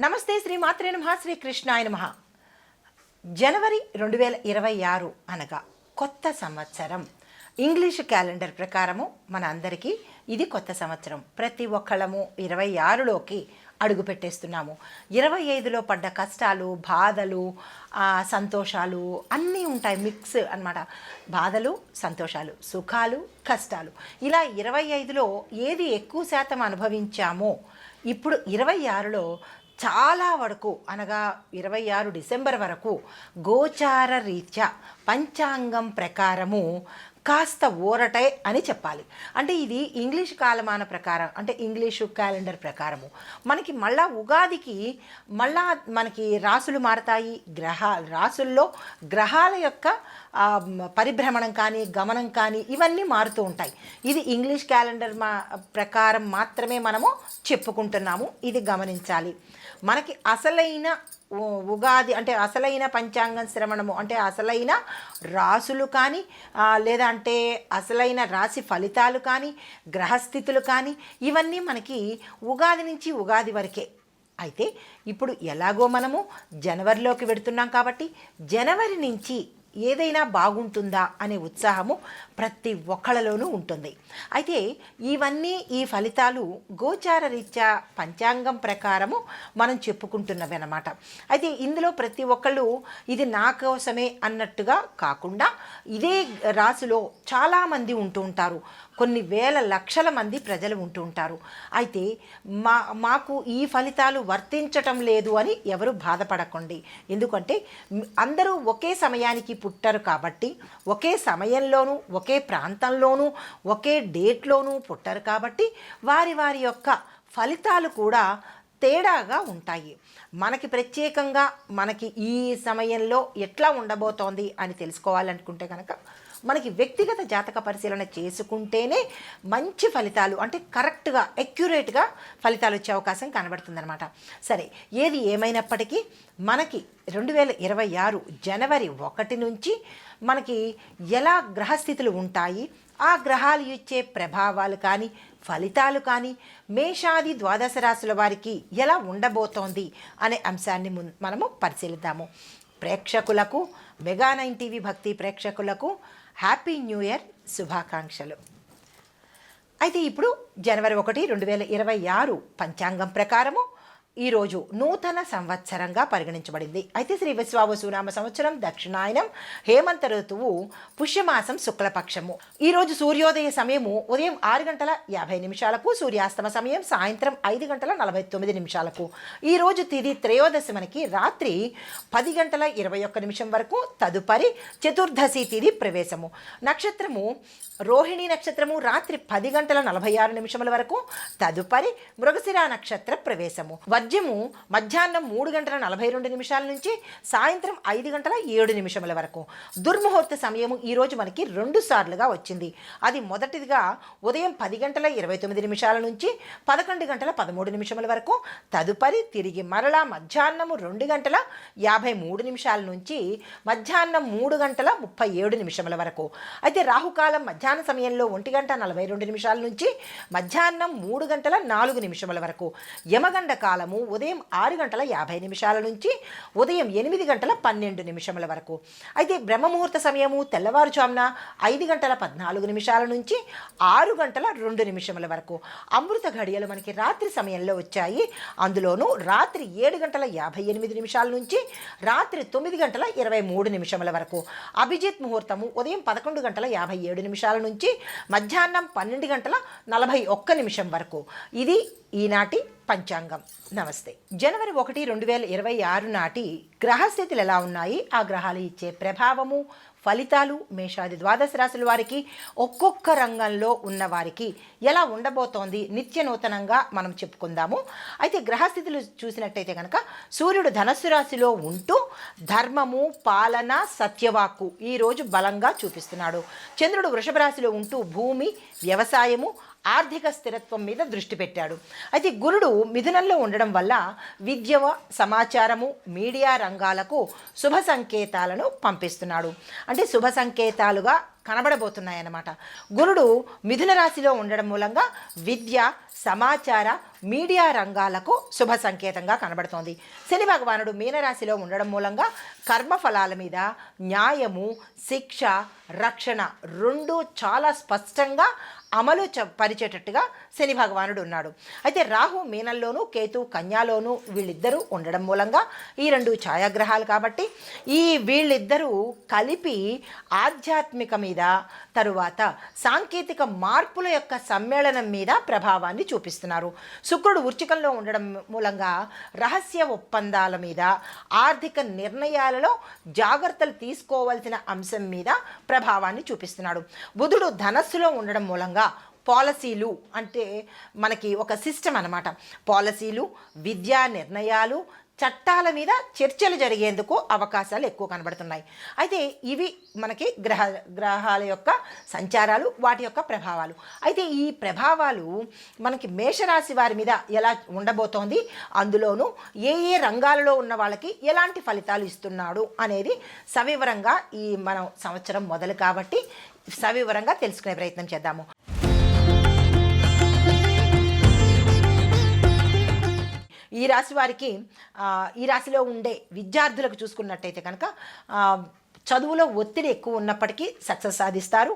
నమస్తే శ్రీ మాత్రే నమః శ్రీ కృష్ణాయ నమః. జనవరి 2026 అనగా కొత్త సంవత్సరం. ఇంగ్లీష్ క్యాలెండర్ ప్రకారము మన అందరికీ ఇది కొత్త సంవత్సరం. ప్రతి ఒక్కళ్ళము 26లోకి అడుగు పెట్టేస్తున్నాము. 25లో పడ్డ కష్టాలు, బాధలు, సంతోషాలు అన్నీ ఉంటాయి, మిక్స్ అన్నమాట. బాధలు, సంతోషాలు, సుఖాలు, కష్టాలు, ఇలా 25లో ఏది ఎక్కువ శాతం అనుభవించామో ఇప్పుడు 26లో చాలా వరకు అనగా 26 డిసెంబర్ వరకు గోచార రీత్యా పంచాంగం ప్రకారము కాస్త ఊరటే అని చెప్పాలి. అంటే ఇది ఇంగ్లీష్ కాలమాన ప్రకారం, అంటే ఇంగ్లీషు క్యాలెండర్ ప్రకారము మనకి మళ్ళా ఉగాదికి మళ్ళా మనకి రాసులు మారతాయి. రాసుల్లో గ్రహాల యొక్క పరిభ్రమణం కానీ గమనం కానీ ఇవన్నీ మారుతూ ఉంటాయి. ఇది ఇంగ్లీష్ క్యాలెండర్ ప్రకారం మాత్రమే మనము చెప్పుకుంటున్నాము, ఇది గమనించాలి. మనకి అసలైన ఉగాది అంటే అసలైన పంచాంగం శ్రవణము అంటే అసలైన రాసులు కానీ లేదా అంటే అసలైన రాశి ఫలితాలు కానీ గ్రహస్థితులు కానీ ఇవన్నీ మనకి ఉగాది నుంచి ఉగాది వరకే. అయితే ఇప్పుడు ఎలాగో మనము జనవరిలోకి వెడుతున్నాం కాబట్టి జనవరి నుంచి ఏదైనా బాగుంటుందా అనే ఉత్సాహము ప్రతి ఒక్కళ్ళలోనూ ఉంటుంది. అయితే ఈ ఫలితాలు గోచార రీత్యా పంచాంగం ప్రకారము మనం చెప్పుకుంటున్నవి అన్నమాట. అయితే ఇందులో ప్రతి ఒక్కళ్ళు ఇది నా కోసమే అన్నట్టుగా కాకుండా ఇదే రాశిలో చాలామంది ఉంటూ ఉంటారు, కొన్ని వేల లక్షల మంది ప్రజలు ఉంటూ ఉంటారు. అయితే మాకు ఈ ఫలితాలు వర్తించటం లేదు అని ఎవరు బాధపడకండి. ఎందుకంటే అందరూ ఒకే సమయానికి పుట్టరు కాబట్టి, ఒకే సమయంలోనూ ఒకే ప్రాంతంలోనూ ఒకే డేట్లోనూ పుట్టరు కాబట్టి వారి వారి యొక్క ఫలితాలు కూడా తేడాగా ఉంటాయి. మనకి ప్రత్యేకంగా మనకి ఈ సమయంలో ఎట్లా ఉండబోతోంది అని తెలుసుకోవాలనుకుంటే కనుక మనకి వ్యక్తిగత జాతక పరిశీలన చేసుకుంటేనే మంచి ఫలితాలు అంటే కరెక్ట్గా అక్యురేట్గా ఫలితాలు వచ్చే అవకాశం కనబడుతుందన్నమాట. సరే, ఏది ఏమైనప్పటికీ మనకి 2026 జనవరి 1 నుంచి మనకి ఎలా గ్రహస్థితులు ఉంటాయి, ఆ గ్రహాలు ఇచ్చే ప్రభావాలు కానీ ఫలితాలు కానీ మేషాది ద్వాదశ రాశుల వారికి ఎలా ఉండబోతోంది అనే అంశాన్ని మనము పరిశీలిద్దాము. ప్రేక్షకులకు మెగా9 టీవీ భక్తి ప్రేక్షకులకు హ్యాపీ న్యూ ఇయర్ శుభాకాంక్షలు. అయితే ఇప్పుడు జనవరి 1, 2026 పంచాంగం ప్రకారము ఈరోజు నూతన సంవత్సరంగా పరిగణించబడింది. అయితే శ్రీ విశ్వావసునామ సంవత్సరం దక్షిణాయనం హేమంత ఋతువు పుష్యమాసం శుక్లపక్షము. ఈరోజు సూర్యోదయ సమయము ఉదయం 6:50 సూర్యాస్తమ సమయం సాయంత్రం 5:49. ఈరోజు తిథి త్రయోదశి మనకి రాత్రి 10:21 వరకు, తదుపరి చతుర్దశి తిథి ప్రవేశము. నక్షత్రము రోహిణి నక్షత్రము రాత్రి 10:46 వరకు, తదుపరి మృగశిర నక్షత్ర ప్రవేశము. వర్జ్యము మధ్యాహ్నం 3:42 నుంచి సాయంత్రం 5:07 వరకు. దుర్ముహూర్త సమయము ఈరోజు మనకి 2 సార్లుగా వచ్చింది. అది మొదటిదిగా ఉదయం 10:29 నుంచి 11:13 వరకు, తదుపరి తిరిగి మరలా మధ్యాహ్నము 2:53 నుంచి మధ్యాహ్నం 3:37 వరకు. అయితే రాహుకాలం మధ్యాహ్న సమయంలో 1:42 నుంచి మధ్యాహ్నం 3:04 వరకు. యమగండ కాలము ఉదయం 6:50 నుంచి ఉదయం 8:12 వరకు. అయితే బ్రహ్మముహూర్త సమయము తెల్లవారుజామున 5:14 నుంచి 6:02 వరకు. అమృత ఘడియలు మనకి రాత్రి సమయంలో వచ్చాయి. అందులోనూ రాత్రి 7:58 నుంచి రాత్రి 9:23 వరకు. అభిజిత్ ముహూర్తము ఉదయం 11:57 నుంచి మధ్యాహ్నం 12:41 వరకు. ఇది ఈనాటి పంచాంగం. నమస్తే. జనవరి 1, 2026 నాటి గ్రహస్థితులు ఎలా ఉన్నాయి, ఆ గ్రహాలు ఇచ్చే ప్రభావము ఫలితాలు మేషాది ద్వాదశ రాశుల వారికి ఒక్కొక్క రంగంలో ఉన్న వారికి ఎలా ఉండబోతోంది నిత్య నూతనంగా మనం చెప్పుకుందాము. అయితే గ్రహస్థితులు చూసినట్టయితే కనుక సూర్యుడు ధనస్సు రాశిలో ఉంటూ ధర్మము, పాలన, సత్యవాక్కు ఈరోజు బలంగా చూపిస్తున్నాడు. చంద్రుడు వృషభ రాశిలో ఉంటూ భూమి, వ్యవసాయము, ఆర్థిక స్థిరత్వం మీద దృష్టి పెట్టాడు. అయితే గురుడు మిథునంలో ఉండడం వల్ల విద్య, సమాచారము, మీడియా రంగాలకు శుభ సంకేతాలను పంపిస్తున్నాడు. అంటే శుభ సంకేతాలుగా కనబడబోతున్నాయన్నమాట. గురుడు మిథున రాశిలో ఉండడం మూలంగా విద్య, సమాచార, మీడియా రంగాలకు శుభ సంకేతంగా కనబడుతోంది. శని భగవానుడు మీనరాశిలో ఉండడం మూలంగా కర్మఫలాల మీద న్యాయము, శిక్ష, రక్షణ రెండు చాలా స్పష్టంగా అమలు పరిచేటట్టుగా శని భగవానుడు ఉన్నాడు. అయితే రాహు మీనంలోను, కేతు కన్యాలోను వీళ్ళిద్దరూ ఉండడం మూలంగా ఈ రెండు ఛాయాగ్రహాలు కాబట్టి వీళ్ళిద్దరూ కలిపి ఆధ్యాత్మిక మీద, తరువాత సాంకేతిక మార్పుల యొక్క సమ్మేళనం మీద ప్రభావాన్ని చూపిస్తున్నారు. శుక్రుడు వృశ్చికంలో ఉండడం మూలంగా రహస్య ఒప్పందాల మీద, ఆర్థిక నిర్ణయాలలో జాగ్రత్తలు తీసుకోవాల్సిన అంశం మీద ప్రభావాన్ని చూపిస్తున్నాడు. బుధుడు ధనస్సులో ఉండడం మూలంగా పాలసీలు అంటే మనకి ఒక సిస్టమ్ అన్నమాట. పాలసీలు, విద్యా నిర్ణయాలు, చట్టాల మీద చర్చలు జరిగేందుకు అవకాశాలు ఎక్కువ కనబడుతున్నాయి. అయితే ఇవి మనకి గ్రహాల యొక్క సంచారాలు, వాటి యొక్క ప్రభావాలు. అయితే ఈ ప్రభావాలు మనకి మేషరాశి వారి మీద ఎలా ఉండబోతోంది, అందులోనూ ఏ ఏ రంగాలలో ఉన్న వాళ్ళకి ఎలాంటి ఫలితాలు ఇస్తున్నాడు అనేది సవివరంగా మనం సంవత్సరం మొదలు కాబట్టి సవివరంగా తెలుసుకునే ప్రయత్నం చేద్దాము. ఈ రాశి వారికి ఈ రాశిలో ఉండే విద్యార్థులకు చూసుకున్నట్టయితే కనుక చదువులో ఒత్తిడి ఎక్కువ ఉన్నప్పటికీ సక్సెస్ సాధిస్తారు.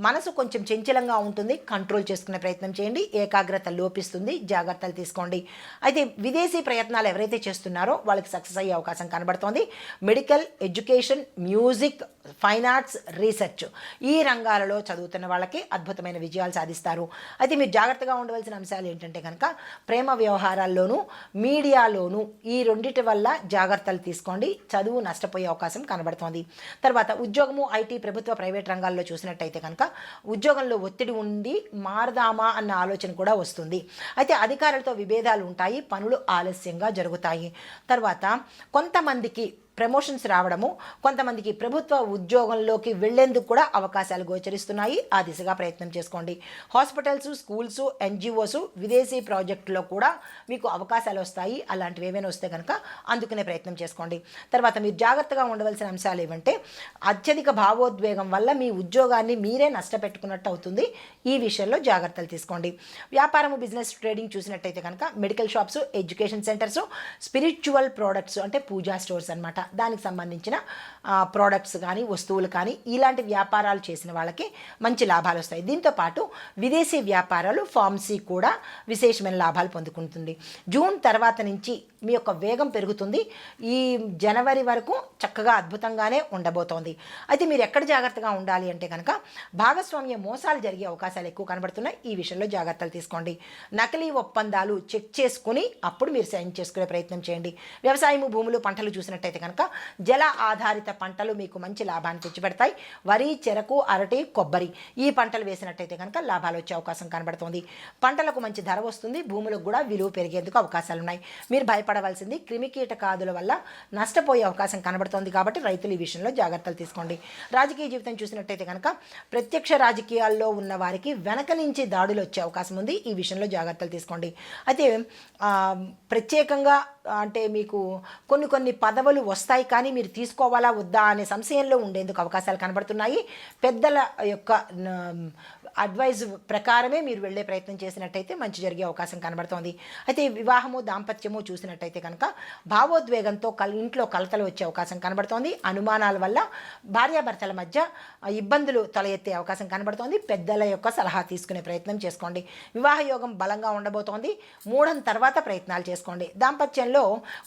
మనసు కొంచెం చంచలంగా ఉంటుంది, కంట్రోల్ చేసుకునే ప్రయత్నం చేయండి. ఏకాగ్రత లోపిస్తుంది, జాగ్రత్తలు తీసుకోండి. అయితే విదేశీ ప్రయత్నాలు ఎవరైతే చేస్తున్నారో వాళ్ళకి సక్సెస్ అయ్యే అవకాశం కనబడుతోంది. Medical, education, music, fine arts, research ఈ రంగాలలో చదువుతున్న వాళ్ళకి అద్భుతమైన విజయాలు సాధిస్తారు. అయితే మీరు జాగ్రత్తగా ఉండవలసిన అంశాలు ఏంటంటే కనుక ప్రేమ వ్యవహారాల్లోనూ, మీడియాలోనూ ఈ రెండిటి వల్ల జాగ్రత్తలు తీసుకోండి. చదువు నష్టపోయే అవకాశం కనబడుతోంది. తర్వాత ఉద్యోగము, ఐటీ, ప్రభుత్వ, ప్రైవేట్ రంగాల్లో చూసినట్టయితే కనుక ఉద్యోగంలో ఒత్తిడి ఉండి మారదామా అన్న ఆలోచన కూడా వస్తుంది. అయితే అధికారులతో విభేదాలు ఉంటాయి, పనులు ఆలస్యంగా జరుగుతాయి. తర్వాత కొంతమందికి ప్రమోషన్స్ రావడము, కొంతమందికి ప్రభుత్వ ఉద్యోగంలోకి వెళ్లేందుకు కూడా అవకాశాలు గోచరిస్తున్నాయి. ఆ దిశగా ప్రయత్నం చేసుకోండి. హాస్పిటల్స్, స్కూల్స్, ఎన్జిఓస్, విదేశీ ప్రాజెక్టులో కూడా మీకు అవకాశాలు వస్తాయి. అలాంటివి ఏమైనా వస్తే కనుక అందుకునే ప్రయత్నం చేసుకోండి. తర్వాత మీరు జాగ్రత్తగా ఉండవలసిన అంశాలు ఏమంటే అత్యధిక భావోద్వేగం వల్ల మీ ఉద్యోగాన్ని మీరే నష్టపెట్టుకున్నట్టు అవుతుంది. ఈ విషయంలో జాగ్రత్తలు తీసుకోండి. వ్యాపారము, బిజినెస్, ట్రేడింగ్ చూసినట్టయితే కనుక medical shops, education centres, spiritual products అంటే పూజా స్టోర్స్ అనమాట, దానికి సంబంధించిన ప్రోడక్ట్స్ కానీ, వస్తువులు కానీ ఇలాంటి వ్యాపారాలు చేసిన వాళ్ళకి మంచి లాభాలు వస్తాయి. దీంతోపాటు విదేశీ వ్యాపారాలు, ఫార్మసీ కూడా విశేషమైన లాభాలు పొందుకుంటుంది. జూన్ తర్వాత నుంచి మీ యొక్క వేగం పెరుగుతుంది. ఈ జనవరి వరకు చక్కగా అద్భుతంగానే ఉండబోతోంది. అయితే మీరు ఎక్కడ జాగ్రత్తగా ఉండాలి అంటే కనుక భాగస్వామ్య మోసాలు జరిగే అవకాశాలు ఎక్కువ కనబడుతున్నాయి. ఈ విషయంలో జాగ్రత్తలు తీసుకోండి. నకిలీ ఒప్పందాలు చెక్ చేసుకుని అప్పుడు మీరు సైన్ చేసుకునే ప్రయత్నం చేయండి. వ్యవసాయము, భూములు, పంటలు చూసినట్టయితే కనుక జల ఆధారిత పంటలు మీకు మంచి లాభాన్ని తెచ్చిపెడతాయి. వరి, చెరకు, అరటి, కొబ్బరి ఈ పంటలు వేసినట్టయితే కనుక లాభాలు వచ్చే అవకాశం కనబడుతుంది. పంటలకు మంచి ధర వస్తుంది. భూములకు కూడా విలువ పెరిగేందుకు అవకాశాలు ఉన్నాయి. మీరు భయపడవలసింది క్రిమికీటకాదుల వల్ల నష్టపోయే అవకాశం కనబడుతోంది కాబట్టి రైతులు ఈ విషయంలో జాగ్రత్తలు తీసుకోండి. రాజకీయ జీవితం చూసినట్టయితే కనుక ప్రత్యక్ష రాజకీయాల్లో ఉన్న వారికి వెనక నుంచి దాడులు వచ్చే అవకాశం ఉంది. ఈ విషయంలో జాగ్రత్తలు తీసుకోండి. అయితే ప్రత్యేకంగా అంటే మీకు కొన్ని పదవులు వస్తాయి, కానీ మీరు తీసుకోవాలా వద్దా అనే సంశయంలో ఉండేందుకు అవకాశాలు కనబడుతున్నాయి. పెద్దల యొక్క అడ్వైజ్ ప్రకారమే మీరు వెళ్ళే ప్రయత్నం చేసినట్టయితే మంచి జరిగే అవకాశం కనబడుతోంది. అయితే వివాహము, దాంపత్యము చూసినట్టయితే కనుక భావోద్వేగంతో ఇంట్లో కలతలు వచ్చే అవకాశం కనబడుతోంది. అనుమానాల వల్ల భార్యాభర్తల మధ్య ఇబ్బందులు తల ఎత్తే అవకాశం కనబడుతోంది. పెద్దల యొక్క సలహా తీసుకునే ప్రయత్నం చేసుకోండి. వివాహ యోగం బలంగా ఉండబోతోంది. మూఢం తర్వాత ప్రయత్నాలు చేసుకోండి. దాంపత్యంలో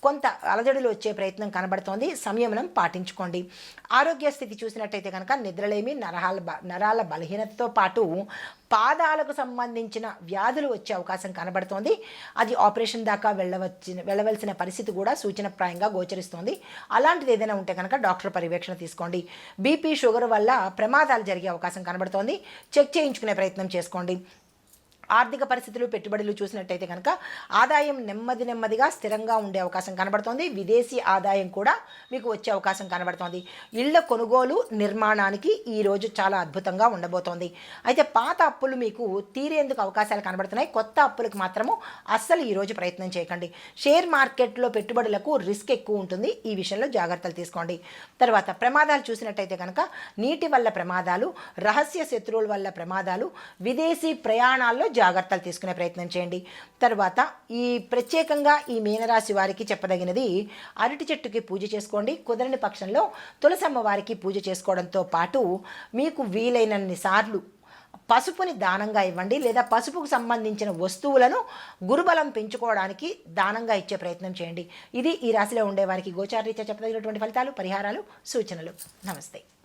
కొంత అలజడులు వచ్చే ప్రయత్నం కనబడుతోంది. సంయమనం పాటించుకోండి. ఆరోగ్య స్థితి చూసినట్టయితే కనుక నిద్రలేమి, నరాల బలహీనతతో పాటు పాదాలకు సంబంధించిన వ్యాధులు వచ్చే అవకాశం కనబడుతోంది. అది ఆపరేషన్ దాకా వెళ్ళవలసిన పరిస్థితి కూడా సూచనప్రాయంగా గోచరిస్తోంది. అలాంటిది ఏదైనా ఉంటే కనుక డాక్టర్ పర్యవేక్షణ తీసుకోండి. బీపీ, షుగర్ వల్ల ప్రమాదాలు జరిగే అవకాశం కనబడుతోంది. చెక్ చేయించుకునే ప్రయత్నం చేసుకోండి. ఆర్థిక పరిస్థితులు పెట్టుబడులు చూసినట్టయితే కనుక ఆదాయం నెమ్మదిగా స్థిరంగా ఉండే అవకాశం కనబడుతోంది. విదేశీ ఆదాయం కూడా మీకు వచ్చే అవకాశం కనబడుతోంది. ఇళ్ల కొనుగోలు నిర్మాణానికి ఈరోజు చాలా అద్భుతంగా ఉండబోతోంది. అయితే పాత అప్పులు మీకు తీరేందుకు అవకాశాలు కనబడుతున్నాయి. కొత్త అప్పులకు మాత్రము అస్సలు ఈరోజు ప్రయత్నం చేయకండి. షేర్ మార్కెట్లో పెట్టుబడులకు రిస్క్ ఎక్కువ ఉంటుంది. ఈ విషయంలో జాగ్రత్తలు తీసుకోండి. తర్వాత ప్రమాదాలు చూసినట్టయితే కనుక నీటి వల్ల ప్రమాదాలు, రహస్య శత్రువుల వల్ల ప్రమాదాలు, విదేశీ ప్రయాణాల్లో జాగ్రత్తలు తీసుకునే ప్రయత్నం చేయండి. తర్వాత ఈ ప్రత్యేకంగా ఈ మీనరాశి వారికి చెప్పదగినది అరటి చెట్టుకి పూజ చేసుకోండి. కుదరని పక్షంలో తులసమ్మ వారికి పూజ చేసుకోవడంతో పాటు మీకు వీలైనన్ని సార్లు పసుపుని దానంగా ఇవ్వండి, లేదా పసుపుకు సంబంధించిన వస్తువులను గురుబలం పెంచుకోవడానికి దానంగా ఇచ్చే ప్రయత్నం చేయండి. ఇది ఈ రాశిలో ఉండే వారికి గోచారరీత్యా చెప్పదగినటువంటి ఫలితాలు, పరిహారాలు, సూచనలు. నమస్తే.